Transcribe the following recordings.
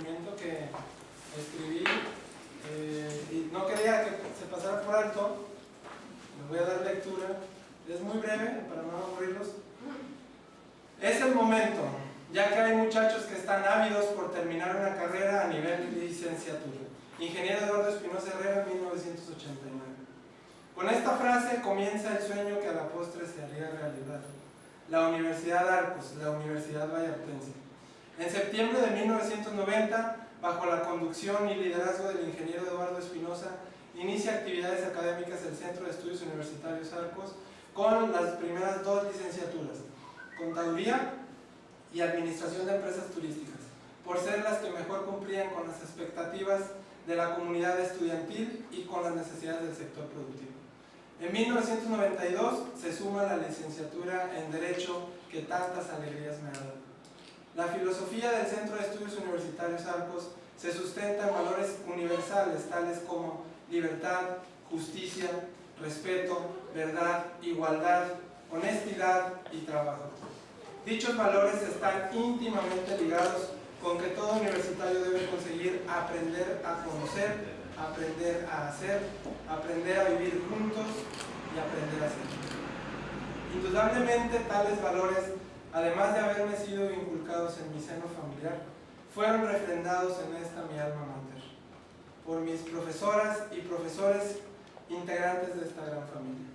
Que escribí y no quería que se pasara por alto. Les voy a dar lectura, es muy breve para no aburrirlos. Es el momento, ya que hay muchachos que están ávidos por terminar una carrera a nivel de licenciatura. Ingeniero Eduardo Espinosa Herrera, 1989. Con esta frase comienza el sueño que a la postre se haría realidad. La Universidad Arcos, la Universidad Vallartense. En septiembre de 1990, bajo la conducción y liderazgo del ingeniero Eduardo Espinosa, inicia actividades académicas el Centro de Estudios Universitarios Arcos con las primeras dos licenciaturas, Contaduría y Administración de Empresas Turísticas, por ser las que mejor cumplían con las expectativas de la comunidad estudiantil y con las necesidades del sector productivo. En 1992 se suma la licenciatura en Derecho que tantas alegrías me ha dado. La filosofía del Centro de Estudios Universitarios Arcos se sustenta en valores universales tales como libertad, justicia, respeto, verdad, igualdad, honestidad y trabajo. Dichos valores están íntimamente ligados con que todo universitario debe conseguir aprender a conocer, aprender a hacer, aprender a vivir juntos y aprender a ser. Indudablemente tales valores, además de haberme sido inculcados en mi seno familiar, fueron refrendados en esta mi alma mater, por mis profesoras y profesores integrantes de esta gran familia.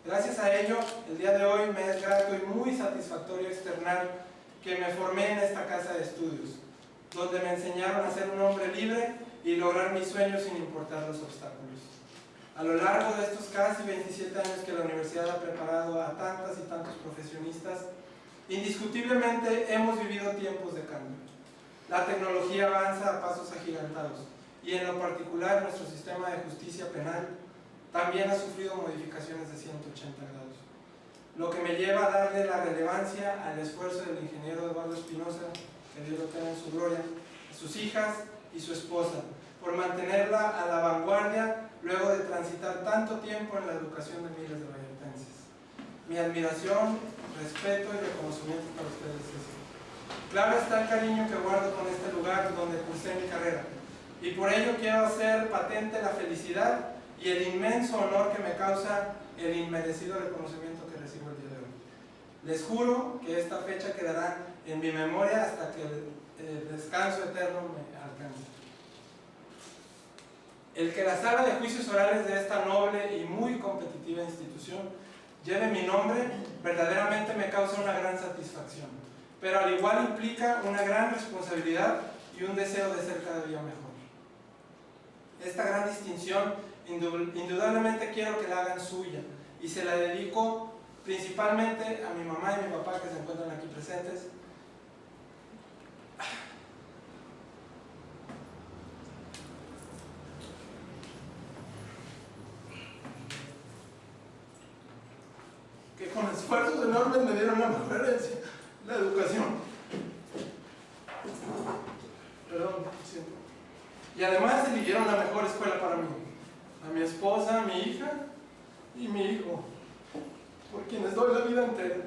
Gracias a ello, el día de hoy me es grato y muy satisfactorio externar que me formé en esta casa de estudios, donde me enseñaron a ser un hombre libre y lograr mis sueños sin importar los obstáculos. A lo largo de estos casi 27 años que la universidad ha preparado a tantas y tantos profesionistas, indiscutiblemente hemos vivido tiempos de cambio. La tecnología avanza a pasos agigantados y en lo particular nuestro sistema de justicia penal también ha sufrido modificaciones de 180 grados. Lo que me lleva a darle la relevancia al esfuerzo del ingeniero Eduardo Espinosa, que Dios lo tenga en su gloria, a sus hijas y su esposa, por mantenerla a la vanguardia luego de transitar tanto tiempo en la educación de miles de vallartenses. Mi admiración, respeto y reconocimiento para ustedes. Claro está el cariño que guardo con este lugar donde cursé mi carrera, y por ello quiero hacer patente la felicidad y el inmenso honor que me causa el inmerecido reconocimiento que recibo el día de hoy. Les juro que esta fecha quedará en mi memoria hasta que el descanso eterno me alcance. El que la sala de juicios orales de esta noble y muy competitiva institución lleve mi nombre verdaderamente me causa una gran satisfacción, pero al igual implica una gran responsabilidad y un deseo de ser cada día mejor. Esta gran distinción indudablemente quiero que la hagan suya y se la dedico principalmente a mi mamá y mi papá que se encuentran aquí presentes. Que con esfuerzos enormes me dieron la mejor herencia, la educación. Perdón, siento. Y además eligieron la mejor escuela para mí, a mi esposa, a mi hija y mi hijo, por quienes doy la vida entera,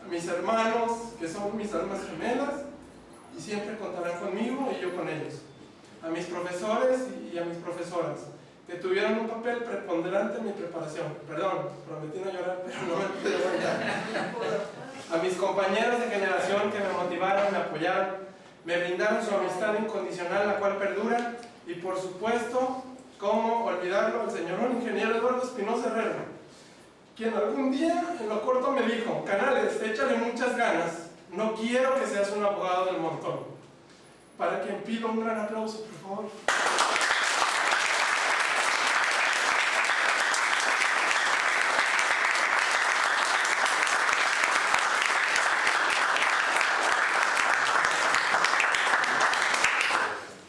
a mis hermanos, que son mis almas gemelas, y siempre contarán conmigo y yo con ellos, a mis profesores y a mis profesoras, que tuvieron un papel preponderante en mi preparación. Perdón, prometí no llorar, pero no me pude aguantar. A mis compañeros de generación que me motivaron, me apoyaron, me brindaron su amistad incondicional, la cual perdura, y por supuesto, ¿cómo olvidarlo? El señor ingeniero Eduardo Espinosa Herrera, quien algún día en lo corto me dijo: Canales, échale muchas ganas, no quiero que seas un abogado del montón. Para quien pido un gran aplauso, por favor.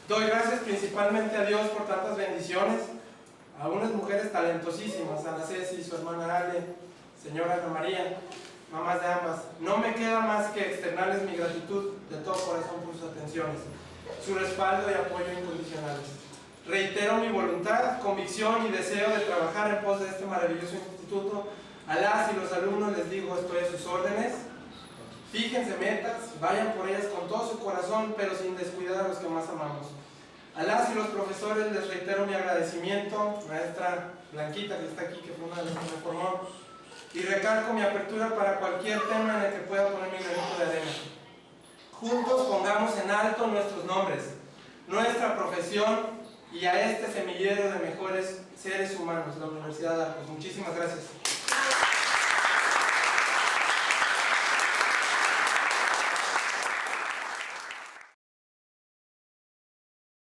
Doy gracias principalmente a Dios por tantas bendiciones, a unas mujeres talentosísimas, Ana Ceci y su hermana Ale, señora Ana María, mamás de ambas. No me queda más que externarles mi gratitud de todo corazón por sus atenciones, su respaldo y apoyo incondicionales. Reitero mi voluntad, convicción y deseo de trabajar en pos de este maravilloso instituto. A las y los alumnos les digo, estoy a sus órdenes. Fíjense metas, vayan por ellas con todo su corazón, pero sin descuidar a los que más amamos. A las y los profesores les reitero mi agradecimiento, maestra Blanquita que está aquí, que fue una de las que me formó, y recalco mi apertura para cualquier tema en el que pueda poner mi granito de arena. Juntos pongamos en alto nuestros nombres, nuestra profesión y a este semillero de mejores seres humanos, la Universidad de Arcos. Muchísimas gracias.